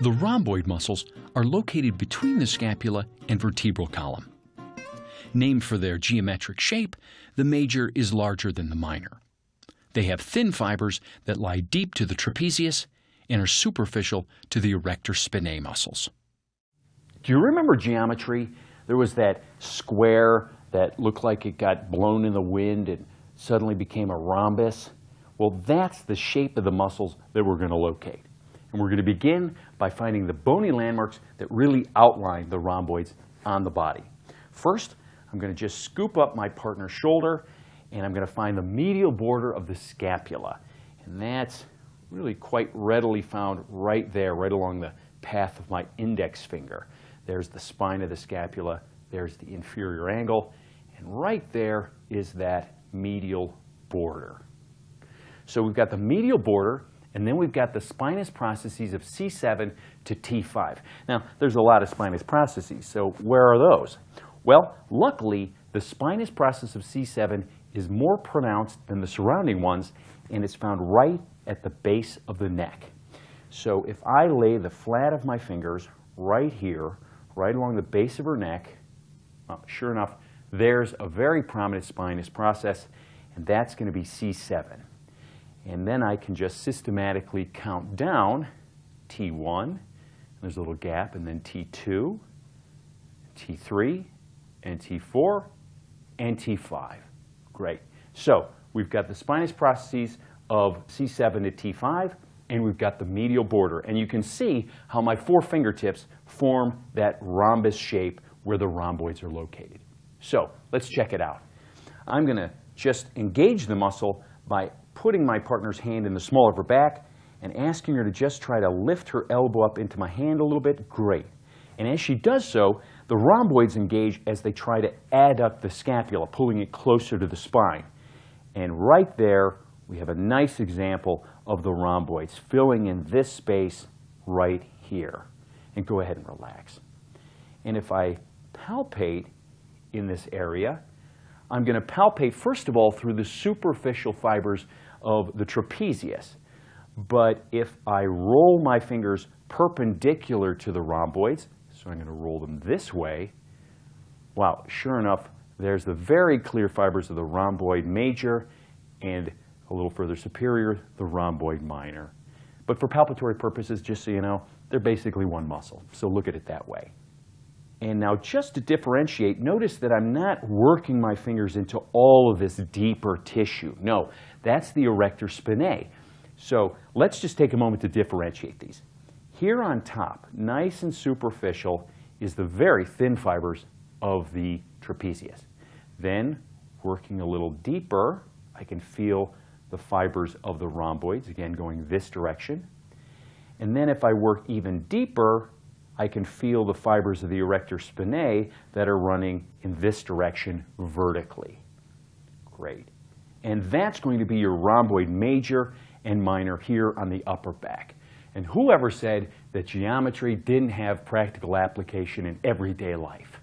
The rhomboid muscles are located between the scapula and vertebral column. Named for their geometric shape, the major is larger than the minor. They have thin fibers that lie deep to the trapezius and are superficial to the erector spinae muscles. Do you remember geometry? There was that square that looked like it got blown in the wind and suddenly became a rhombus. Well, that's the shape of the muscles that we're going to locate. And we're going to begin by finding the bony landmarks that really outline the rhomboids on the body. First, I'm going to just scoop up my partner's shoulder, and I'm going to find the medial border of the scapula. And that's really quite readily found right there, right along the path of my index finger. There's the spine of the scapula, there's the inferior angle, and right there is that medial border. So we've got the medial border, and then we've got the spinous processes of C7 to T5. Now, there's a lot of spinous processes, so where are those? Well, luckily, the spinous process of C7 is more pronounced than the surrounding ones, and it's found right at the base of the neck. So if I lay the flat of my fingers right here, right along the base of her neck, well, sure enough, there's a very prominent spinous process, and that's going to be C7. And then I can just systematically count down T1, there's a little gap, and then T2, T3, and T4, and T5. Great. So we've got the spinous processes of C7 to T5, and we've got the medial border. And you can see how my four fingertips form that rhombus shape where the rhomboids are located. So let's check it out. I'm going to just engage the muscle by putting my partner's hand in the small of her back and asking her to just try to lift her elbow up into my hand a little bit. Great. And as she does so, the rhomboids engage as they try to adduct the scapula, pulling it closer to the spine. And right there, we have a nice example of the rhomboids filling in this space right here. And go ahead and relax. And if I palpate in this area, I'm going to palpate, first of all, through the superficial fibers of the trapezius. But if I roll my fingers perpendicular to the rhomboids, so I'm going to roll them this way, wow, sure enough, there's the very clear fibers of the rhomboid major, and a little further superior, the rhomboid minor. But for palpatory purposes, just so you know, they're basically one muscle. So look at it that way. And now just to differentiate, notice that I'm not working my fingers into all of this deeper tissue. No, that's the erector spinae. So let's just take a moment to differentiate these. Here on top, nice and superficial, is the very thin fibers of the trapezius. Then, working a little deeper, I can feel the fibers of the rhomboids, again going this direction. And then if I work even deeper, I can feel the fibers of the erector spinae that are running in this direction vertically. Great. And that's going to be your rhomboid major and minor here on the upper back. And whoever said that geometry didn't have practical application in everyday life?